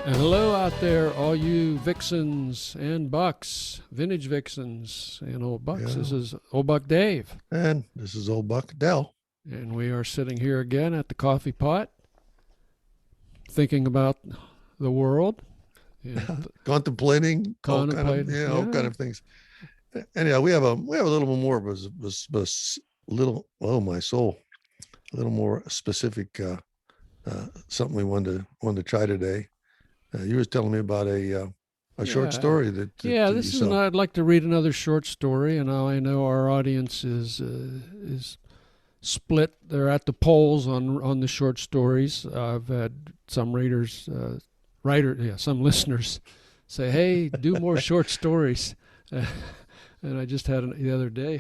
And hello out there, all you vixens and bucks, vintage vixens and old bucks. Yeah. This is Old Buck Dave. And this is old Buck Dell. And we are sitting here again at the coffee pot, thinking about the world. Contemplating, Contemplating, all kind of things. Anyhow, we have a little more of a little, oh my soul, a little more specific something we wanted to try today. You was telling me about a short story that I'd like to read another short story, and I know our audience is split. They're at the polls on the short stories. I've had some some listeners say, "Hey, do more short stories." And I just had the other day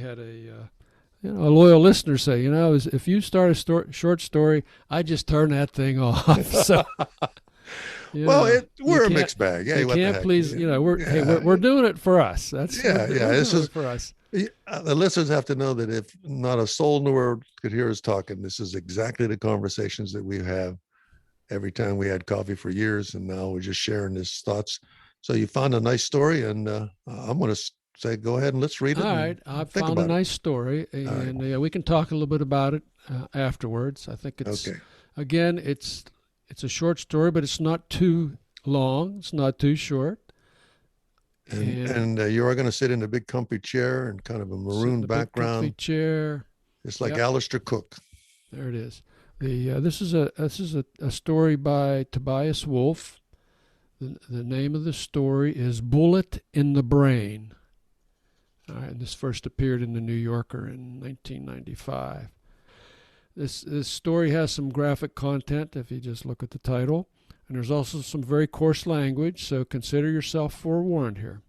a loyal listener say, if you start a short story, I just turn that thing off. So. We're a mixed bag. Yeah, you can't please. We're doing it for us. This is for us. The listeners have to know that if not a soul in the world could hear us talking, this is exactly the conversations that we have every time we had coffee for years, and now we're just sharing these thoughts. So you found a nice story, and I'm going to say, go ahead and let's read it. All right, I found a nice story, and we can talk a little bit about it afterwards. I think it's okay. Again, it's a short story, but it's not too long. It's not too short. And you are going to sit in a big comfy chair and kind of a maroon background. Big comfy chair. It's like Alistair Cook. There it is. This is a story by Tobias Wolff. The name of the story is Bullet in the Brain. All right, and this first appeared in the New Yorker in 1995. This story has some graphic content if you just look at the title. And there's also some very coarse language, so consider yourself forewarned here.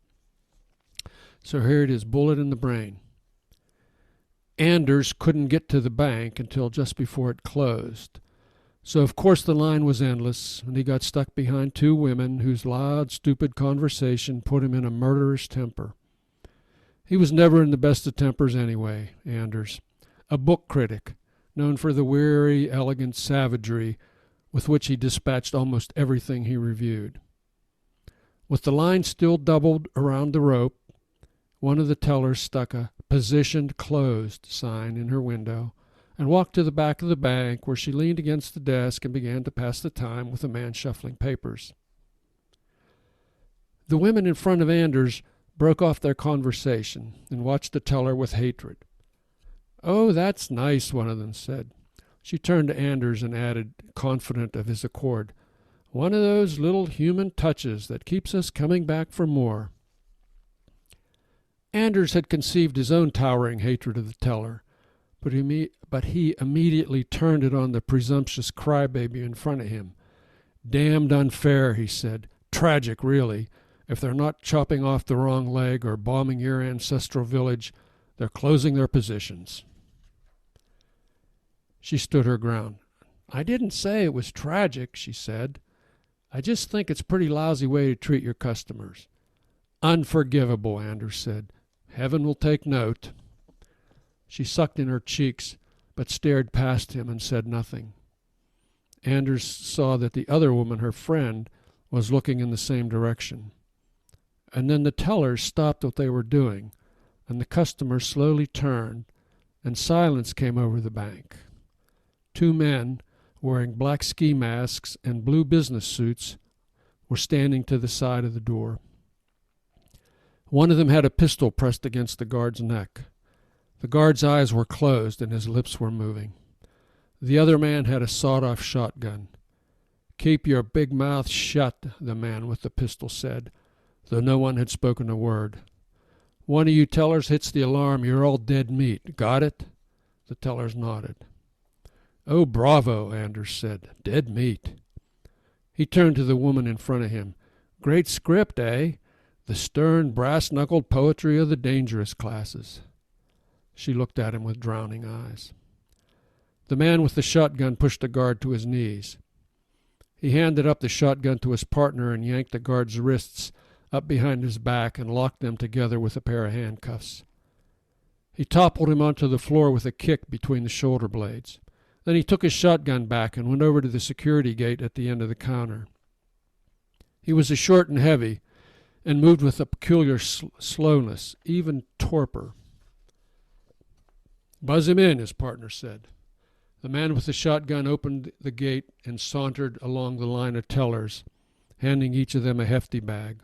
So here it is, Bullet in the Brain. Anders couldn't get to the bank until just before it closed. So of course the line was endless, and he got stuck behind two women whose loud, stupid conversation put him in a murderous temper. He was never in the best of tempers anyway, Anders. A book critic, known for the weary, elegant savagery with which he dispatched almost everything he reviewed. With the line still doubled around the rope, one of the tellers stuck a "Positioned Closed" sign in her window and walked to the back of the bank, where she leaned against the desk and began to pass the time with a man shuffling papers. The women in front of Anders broke off their conversation and watched the teller with hatred. "Oh, that's nice," one of them said. She turned to Anders and added, confident of his accord, "One of those little human touches that keeps us coming back for more." Anders had conceived his own towering hatred of the teller, but he immediately turned it on the presumptuous crybaby in front of him. "Damned unfair," he said. "Tragic, really. If they're not chopping off the wrong leg or bombing your ancestral village, they're closing their positions." She stood her ground. "I didn't say it was tragic," she said. "I just think it's a pretty lousy way to treat your customers." "Unforgivable," Anders said. "Heaven will take note." She sucked in her cheeks, but stared past him and said nothing. Anders saw that the other woman, her friend, was looking in the same direction. And then the tellers stopped what they were doing, and the customers slowly turned, and silence came over the bank. Two men, wearing black ski masks and blue business suits, were standing to the side of the door. One of them had a pistol pressed against the guard's neck. The guard's eyes were closed and his lips were moving. The other man had a sawed-off shotgun. "Keep your big mouth shut," the man with the pistol said, though no one had spoken a word. "One of you tellers hits the alarm, you're all dead meat. Got it?" The tellers nodded. "Oh, bravo," Anders said. "Dead meat." He turned to the woman in front of him. "Great script, eh? The stern, brass-knuckled poetry of the dangerous classes." She looked at him with drowning eyes. The man with the shotgun pushed the guard to his knees. He handed up the shotgun to his partner and yanked the guard's wrists up behind his back and locked them together with a pair of handcuffs. He toppled him onto the floor with a kick between the shoulder blades. Then he took his shotgun back and went over to the security gate at the end of the counter. He was short and heavy, and moved with a peculiar slowness, even torpor. "Buzz him in," his partner said. The man with the shotgun opened the gate and sauntered along the line of tellers, handing each of them a hefty bag.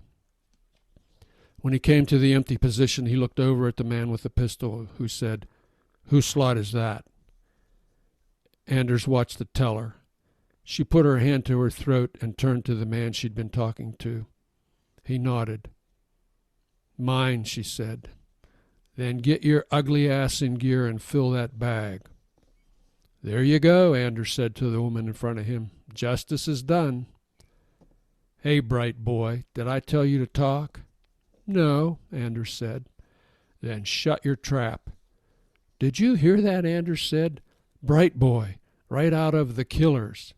When he came to the empty position, he looked over at the man with the pistol, who said, "Whose slot is that?" Anders watched the teller. She put her hand to her throat and turned to the man she'd been talking to. He nodded. "Mine," she said. "Then get your ugly ass in gear and fill that bag." "There you go," Anders said to the woman in front of him. "Justice is done." "Hey, bright boy, did I tell you to talk?" "No," Anders said. "Then shut your trap." "Did you hear that?" Anders said. "Bright boy, right out of The Killers."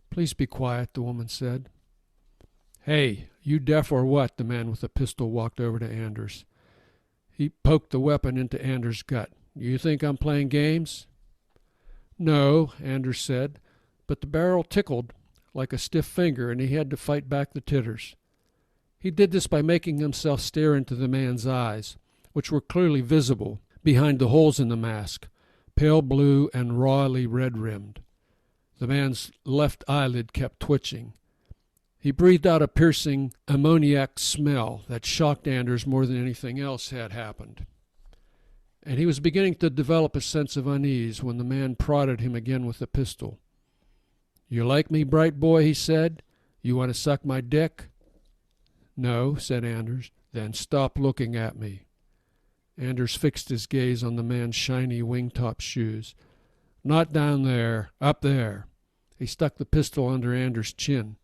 "Please be quiet," the woman said. "Hey, you deaf or what?" The man with the pistol walked over to Anders. He poked the weapon into Anders' gut. "You think I'm playing games?" "No," Anders said, but the barrel tickled like a stiff finger, and he had to fight back the titters. He did this by making himself stare into the man's eyes, which were clearly visible behind the holes in the mask, pale blue and rawly red-rimmed. The man's left eyelid kept twitching. He breathed out a piercing ammoniac smell that shocked Anders more than anything else had happened. And he was beginning to develop a sense of unease when the man prodded him again with the pistol. "You like me, bright boy?" he said. "You want to suck my dick?" "No," said Anders. "Then stop looking at me." Anders fixed his gaze on the man's shiny wing-top shoes. "Not down there, up there." He stuck the pistol under Anders' chin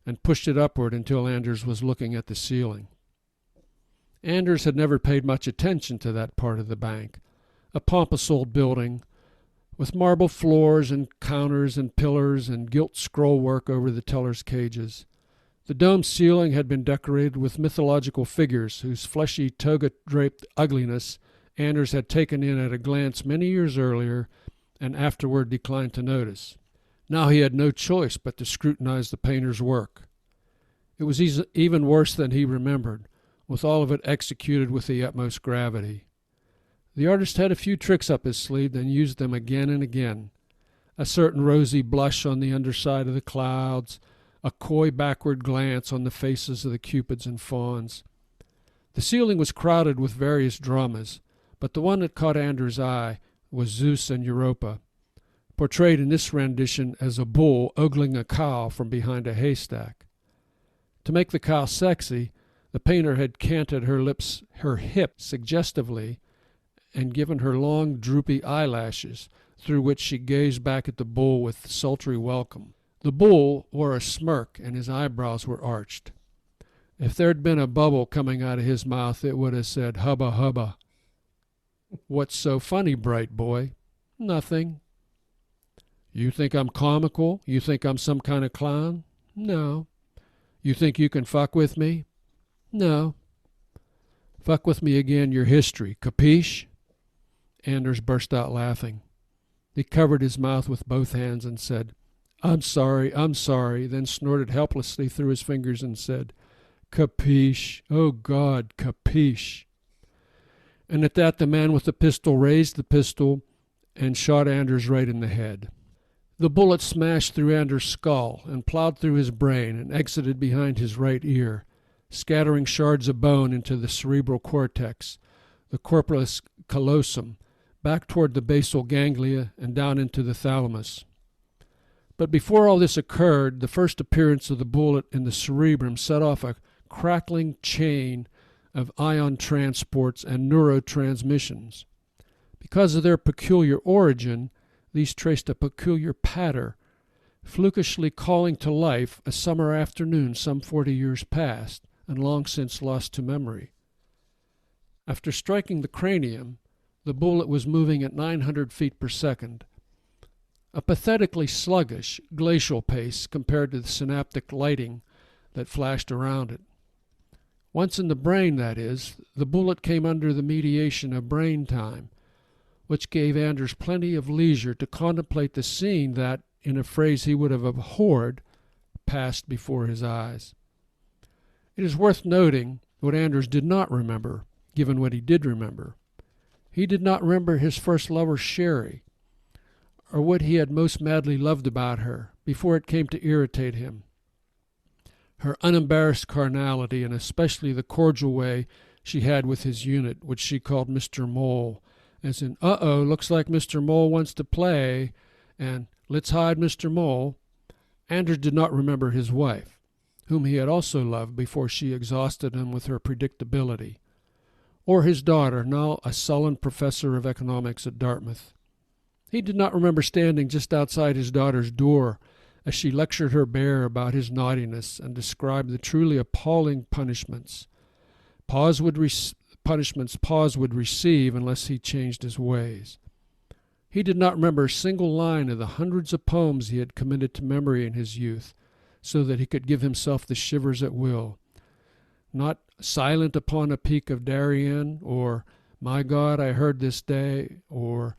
and pushed it upward until Anders was looking at the ceiling. Anders had never paid much attention to that part of the bank, a pompous old building with marble floors and counters and pillars and gilt scroll work over the tellers' cages. The domed ceiling had been decorated with mythological figures whose fleshy toga-draped ugliness Anders had taken in at a glance many years earlier and afterward declined to notice. Now he had no choice but to scrutinize the painter's work. It was even worse than he remembered, with all of it executed with the utmost gravity. The artist had a few tricks up his sleeve and used them again and again. A certain rosy blush on the underside of the clouds, a coy backward glance on the faces of the cupids and fawns. The ceiling was crowded with various dramas, but the one that caught Anders' eye was Zeus and Europa, portrayed in this rendition as a bull ogling a cow from behind a haystack. To make the cow sexy, the painter had canted her hips suggestively and given her long, droopy eyelashes, through which she gazed back at the bull with sultry welcome. The bull wore a smirk, and his eyebrows were arched. If there'd been a bubble coming out of his mouth, it would have said, "Hubba, hubba." "What's so funny, bright boy?" "Nothing." "You think I'm comical? You think I'm some kind of clown?" "No." "You think you can fuck with me?" "No." "Fuck with me again, your history. Capiche?" Anders burst out laughing. He covered his mouth with both hands and said, I'm sorry, then snorted helplessly through his fingers and said, "Capiche, oh God, capiche." And at that the man with the pistol raised the pistol and shot Anders right in the head. The bullet smashed through Anders' skull and plowed through his brain and exited behind his right ear, scattering shards of bone into the cerebral cortex, the corpus callosum, back toward the basal ganglia and down into the thalamus. But before all this occurred, the first appearance of the bullet in the cerebrum set off a crackling chain of ion transports and neurotransmissions. Because of their peculiar origin, these traced a peculiar patter, flukishly calling to life a summer afternoon some 40 years past and long since lost to memory. After striking the cranium, the bullet was moving at 900 feet per second, a pathetically sluggish, glacial pace compared to the synaptic lighting that flashed around it. Once in the brain, that is, the bullet came under the mediation of brain time, which gave Anders plenty of leisure to contemplate the scene that, in a phrase he would have abhorred, passed before his eyes. It is worth noting what Anders did not remember, given what he did remember. He did not remember his first lover, Sherry, or what he had most madly loved about her, before it came to irritate him. Her unembarrassed carnality, and especially the cordial way she had with his unit, which she called Mr. Mole, as in, "Uh-oh, looks like Mr. Mole wants to play," and "let's hide Mr. Mole." Anders did not remember his wife, whom he had also loved before she exhausted him with her predictability, or his daughter, now a sullen professor of economics at Dartmouth. He did not remember standing just outside his daughter's door as she lectured her bear about his naughtiness and described the truly appalling punishments Paws would receive unless he changed his ways. He did not remember a single line of the hundreds of poems he had committed to memory in his youth, so that he could give himself the shivers at will. Not "Silent upon a Peak of Darien," or "My God, I heard this day," or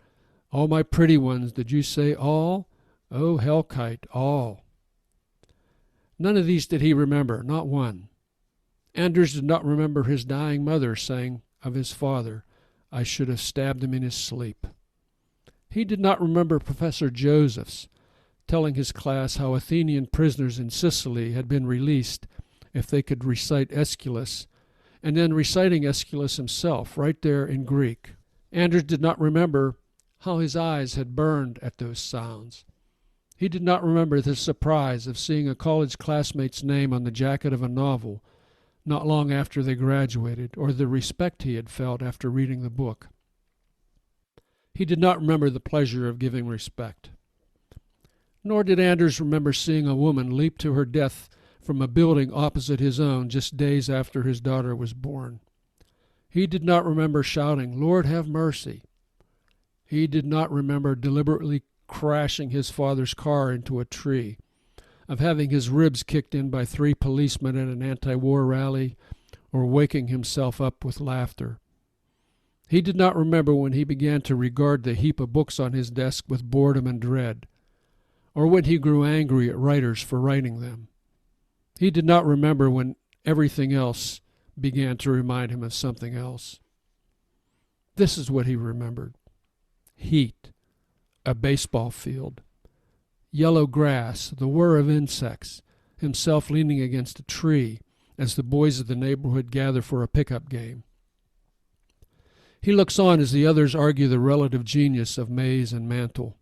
"All my pretty ones, did you say all? Oh, hell-kite, all." None of these did he remember, not one. Anders did not remember his dying mother saying of his father, "I should have stabbed him in his sleep." He did not remember Professor Josephs telling his class how Athenian prisoners in Sicily had been released if they could recite Aeschylus, and then reciting Aeschylus himself right there in Greek. Anders did not remember how his eyes had burned at those sounds. He did not remember the surprise of seeing a college classmate's name on the jacket of a novel not long after they graduated, or the respect he had felt after reading the book. He did not remember the pleasure of giving respect. Nor did Anders remember seeing a woman leap to her death from a building opposite his own just days after his daughter was born. He did not remember shouting, "Lord, have mercy." He did not remember deliberately crashing his father's car into a tree, of having his ribs kicked in by 3 policemen at an anti-war rally, or waking himself up with laughter. He did not remember when he began to regard the heap of books on his desk with boredom and dread, or when he grew angry at writers for writing them. He did not remember when everything else began to remind him of something else. This is what he remembered: heat, a baseball field, yellow grass, the whir of insects, himself leaning against a tree as the boys of the neighborhood gather for a pickup game. He looks on as the others argue the relative genius of Mays and Mantle.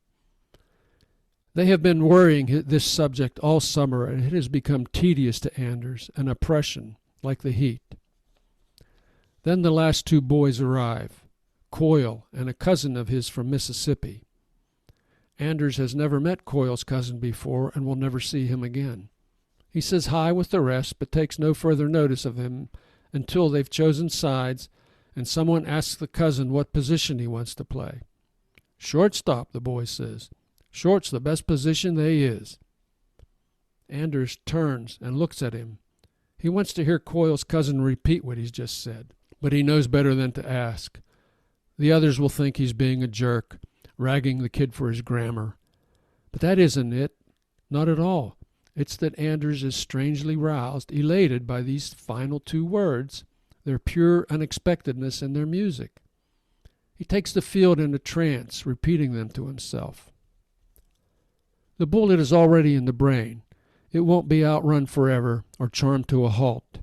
They have been worrying this subject all summer, and it has become tedious to Anders, an oppression, like the heat. Then the last 2 boys arrive, Coyle and a cousin of his from Mississippi. Anders has never met Coyle's cousin before and will never see him again. He says hi with the rest, but takes no further notice of him until they've chosen sides and someone asks the cousin what position he wants to play. "Shortstop," the boy says. "Short's the best position they is." Anders turns and looks at him. He wants to hear Coyle's cousin repeat what he's just said, but he knows better than to ask. The others will think he's being a jerk, ragging the kid for his grammar. But that isn't it. Not at all. It's that Anders is strangely roused, elated by these final 2 words, their pure unexpectedness and their music. He takes the field in a trance, repeating them to himself. The bullet is already in the brain. It won't be outrun forever or charmed to a halt.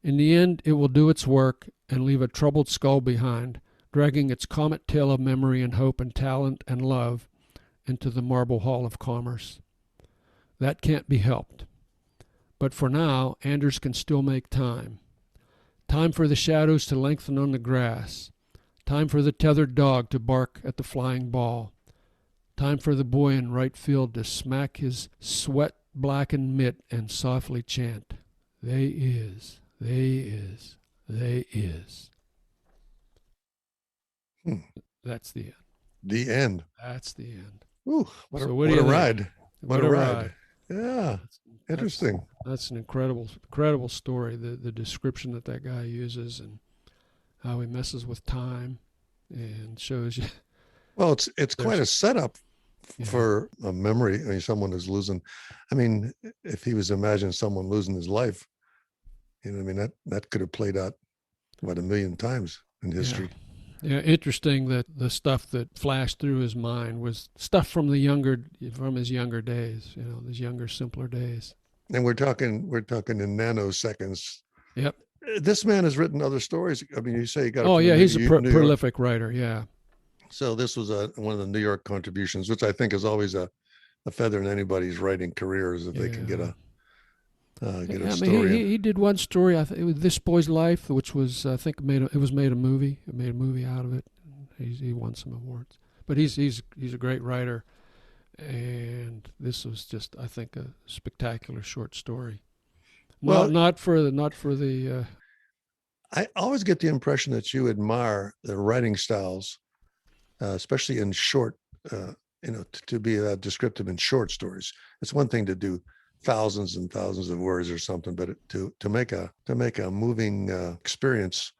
In the end, it will do its work and leave a troubled skull behind, dragging its comet tail of memory and hope and talent and love into the marble hall of commerce. That can't be helped. But for now, Anders can still make time. Time for the shadows to lengthen on the grass. Time for the tethered dog to bark at the flying ball. Time for the boy in right field to smack his sweat-blackened mitt and softly chant, "They is, they is, they is." That's the end. The end. That's the end. Ooh, what So a what do you think? ride. What a ride. Yeah, interesting. That's an incredible story. The description that guy uses and how he messes with time and shows you. Well, it's quite a setup Yeah. for a memory. I mean, someone is losing. I mean, if he was imagining someone losing his life, You know, I mean, that could have played out, what, a million times in history. Yeah, interesting that the stuff that flashed through his mind was stuff from his younger days, you know, his younger, simpler days. And we're talking in nanoseconds. Yep. This man has written other stories. I mean, you say he got it Oh from yeah, the he's a New York. prolific writer. Yeah. So this was one of the New York contributions, which I think is always a feather in anybody's writing careers if they can get a story. I mean, he did one story. I think it was This Boy's Life, which was, I think, made a movie. It made a movie out of it. He won some awards. But he's a great writer, and this was just, I think, a spectacular short story. Not for the. I always get the impression that you admire the writing styles, especially in short. To be descriptive in short stories. It's one thing to do thousands and thousands of words or something, but to make a moving experience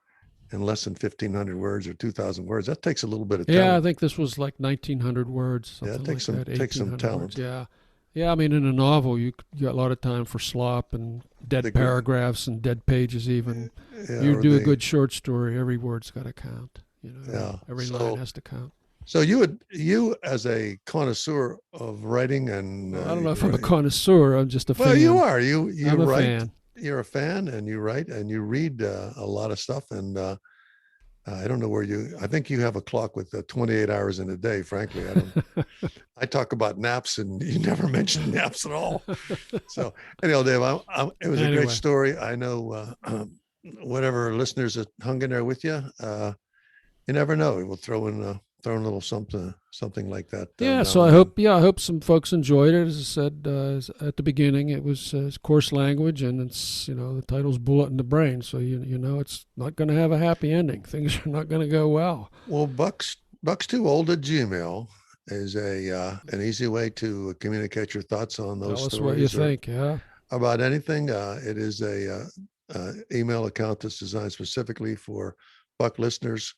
in less than 1,500 words or 2,000 words, that takes a little bit of talent. Yeah, I think this was like 1,900 words. Yeah, it takes some talent. Words. Yeah. I mean, in a novel, you got a lot of time for slop and dead paragraphs and dead pages. Even you do a good short story, every word's got to count. You know, every line has to count. So you as a connoisseur of writing and I don't know if I'm a connoisseur. I'm just a fan. Well, you are. You I'm write. A fan. You're a fan, and you write and you read a lot of stuff. And I don't know where I think you have a clock with 28 hours in a day. Frankly, I don't. I talk about naps, and you never mention naps at all. So anyhow, Dave, it was a great story. I know whatever listeners that hung in there with you. You never know. We'll throw in a little something like that. So I hope some folks enjoyed it. As I said at the beginning, it was coarse language, and it's, the title's Bullet in the Brain, so you know it's not going to have a happy ending. Things are not going to go well. Well, buckstwoold@gmail is an easy way to communicate your thoughts on those stories. Tell us what you think. Yeah, about anything. It is a email account that's designed specifically for Buck listeners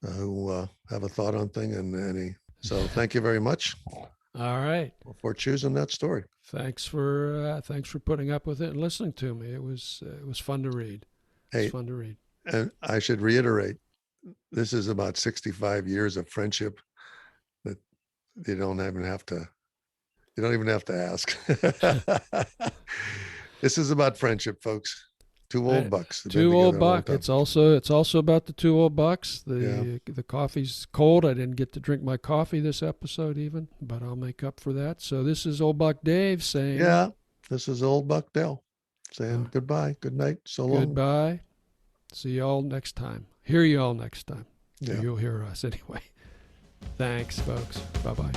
who have a thought on thing so thank you very much. All right. For choosing that story. Thanks for putting up with it and listening to me. It was fun to read. It's fun to read. And I should reiterate, this is about 65 years of friendship that you don't even have to ask. This is about friendship, folks. Two old bucks. Two old buck. It's also about the two old bucks. The coffee's cold. I didn't get to drink my coffee this episode even, but I'll make up for that. So this is Old Buck Dave saying. Yeah, this is Old Buck Dale saying goodbye, good night, so long. Goodbye. See y'all next time. Hear y'all next time. Yeah. You'll hear us anyway. Thanks, folks. Bye-bye.